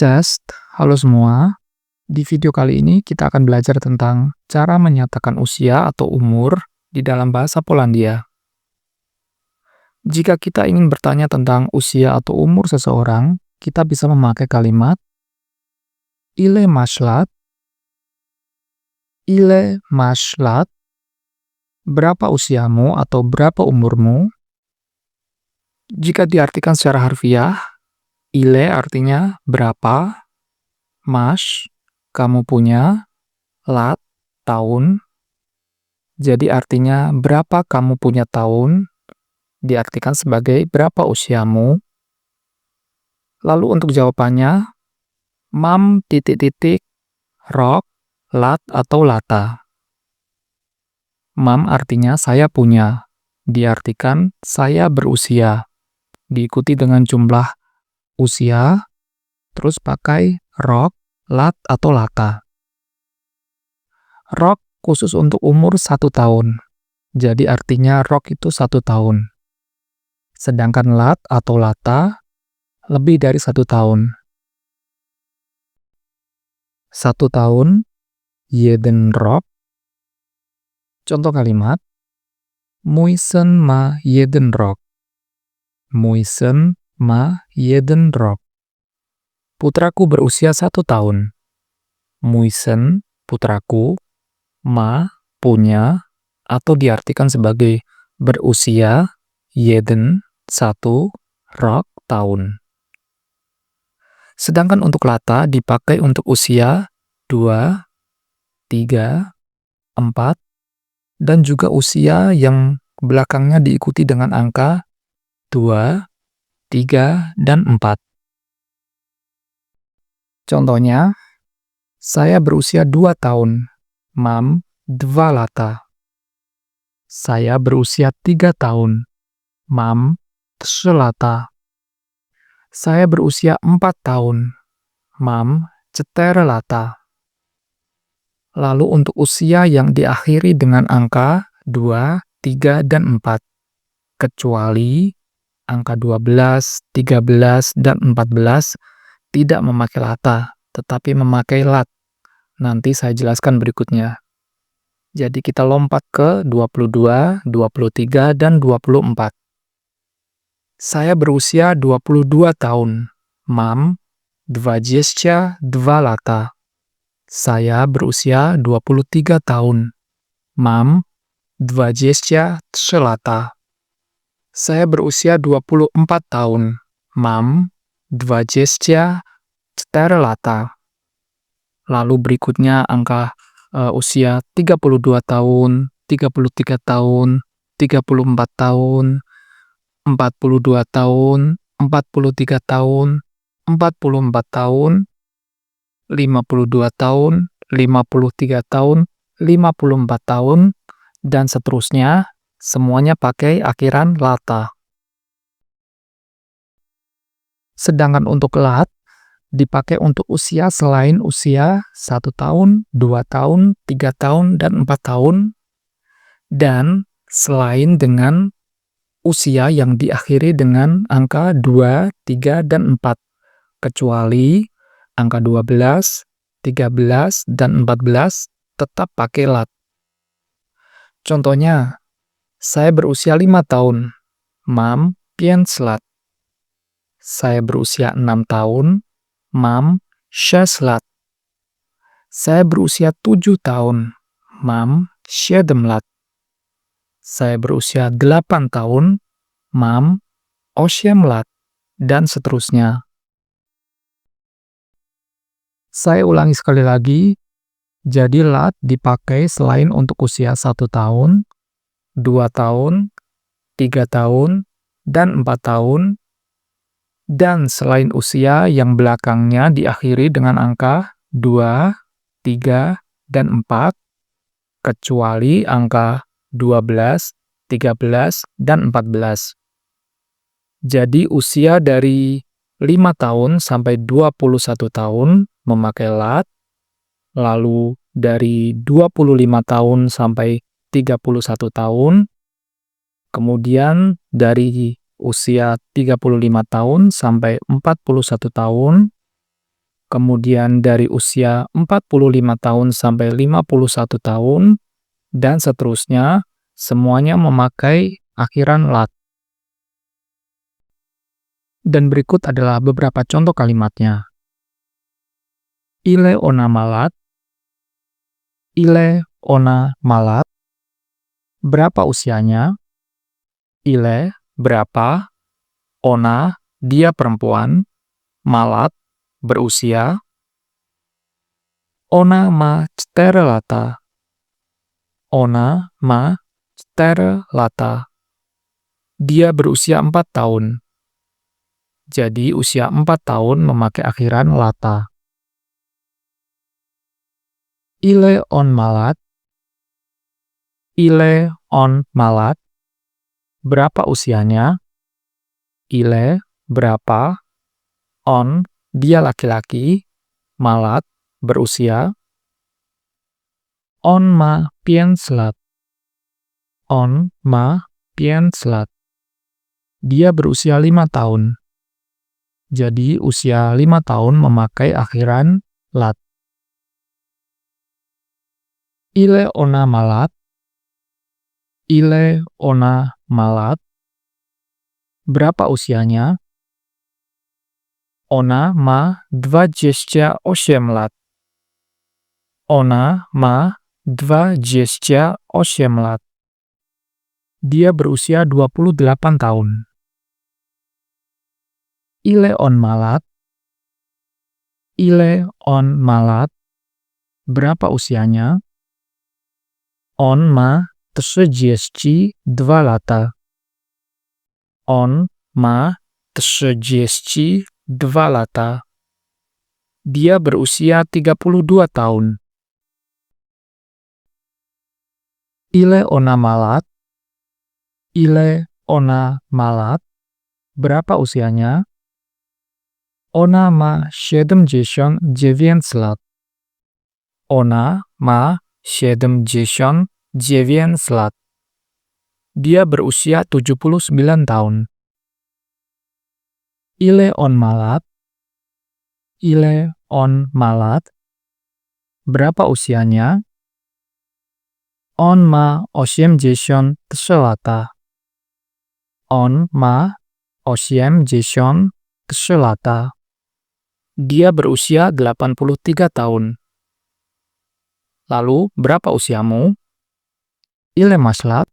Cast, halo semua. Di video kali ini kita akan belajar tentang cara menyatakan usia atau umur di dalam bahasa Polandia. Jika kita ingin bertanya tentang usia atau umur seseorang, kita bisa memakai kalimat ile masz lat, berapa usiamu atau berapa umurmu. Jika diartikan secara harfiah, ile artinya berapa, masz, kamu punya, lat, tahun. Jadi artinya berapa kamu punya tahun, diartikan sebagai berapa usiamu. Lalu untuk jawabannya, mam titik-titik, rok, lat atau lata. Mam artinya saya punya, diartikan saya berusia. Diikuti dengan jumlah usia, terus pakai rok, lat atau lata. Rok khusus untuk umur 1 tahun. Jadi artinya rok itu 1 tahun. Sedangkan lat atau lata lebih dari 1 tahun. 1 tahun, jeden rok. Contoh kalimat, Muisen ma jeden rok. Muisen ma jeden rok. Putraku berusia 1 tahun. Muisen, putraku, ma, punya, atau diartikan sebagai berusia, jeden, 1, rok, tahun. Sedangkan untuk lata dipakai untuk usia 2, 3, 4, dan juga usia yang belakangnya diikuti dengan angka 2, 3, dan 4. Contohnya, saya berusia 2 tahun. Mam, 2 lata. Saya berusia 3 tahun. Mam, 3 lata. Saya berusia 4 tahun. Mam, 4 lata. Lalu untuk usia yang diakhiri dengan angka 2, 3, dan 4. Kecuali angka 12, 13, dan 14 tidak memakai lata, tetapi memakai lat. Nanti saya jelaskan berikutnya. Jadi kita lompat ke 22, 23, dan 24. Saya berusia 22 tahun. Mam, 22 lata. Saya berusia 23 tahun. Mam, 23 lata. Saya berusia 24 tahun. Mam, 24 lata. Lalu berikutnya angka usia 32 tahun, 33 tahun, 34 tahun, 42 tahun, 43 tahun, 44 tahun, 52 tahun, 53 tahun, 54 tahun, dan seterusnya, semuanya pakai akhiran lata. Sedangkan untuk lat, dipakai untuk usia selain usia 1 tahun, 2 tahun, 3 tahun, dan 4 tahun, dan selain dengan usia yang diakhiri dengan angka 2, 3, dan 4, kecuali angka 12, 13, dan 14 tetap pakai lat. Contohnya, saya berusia 5 tahun. Mam, 5 lat. Saya berusia 6 tahun. Mam, 6 lat. Saya berusia 7 tahun. Mam, 7 lat. Saya berusia 8 tahun. Mam, 8 lat. Dan seterusnya. Saya ulangi sekali lagi. Jadi lat dipakai selain untuk usia 1 tahun, 2 tahun, 3 tahun, dan 4 tahun, dan selain usia yang belakangnya diakhiri dengan angka 2, 3, dan 4, kecuali angka 12, 13, dan 14. Jadi usia dari 5 tahun sampai 21 tahun memakai lat, lalu dari 25 tahun sampai 31 tahun, kemudian dari usia 35 tahun sampai 41 tahun, kemudian dari usia 45 tahun sampai 51 tahun, dan seterusnya, semuanya memakai akhiran lat. Dan berikut adalah beberapa contoh kalimatnya. Ile ona malat. Ile ona malat. Berapa usianya? Ile, berapa. Ona, dia perempuan. Malat, berusia. Ona ma 4 lata. Ona ma 4 lata. Dia berusia 4 tahun. Jadi usia 4 tahun memakai akhiran lata. Ile on malat. Ile on malat. Berapa usianya? Ile, berapa. On, dia laki-laki. Malat, berusia. On ma 5 lat. On ma 5 lat. Dia berusia 5 tahun. Jadi usia 5 tahun memakai akhiran lat. Ile ona malat. Ile ona malat. Berapa usianya? Ona ma 28 lat. Ona ma 28 lat. Dia berusia 28 tahun. Ile on malat. Ile on malat. Berapa usianya? On ma 32 lata. On ma 32 lata. Dia berusia 32 tahun. Ile ona malat. Ile ona malat. Berapa usianya? Ona ma 79 lat. Ona ma 79 lat. Dia berusia 79 tahun. Ile on malat. Ile on malat. Berapa usianya? On ma 83 lata. On ma 83 lata. Dia berusia 83 tahun. Lalu, berapa usiamu? Ile maslat.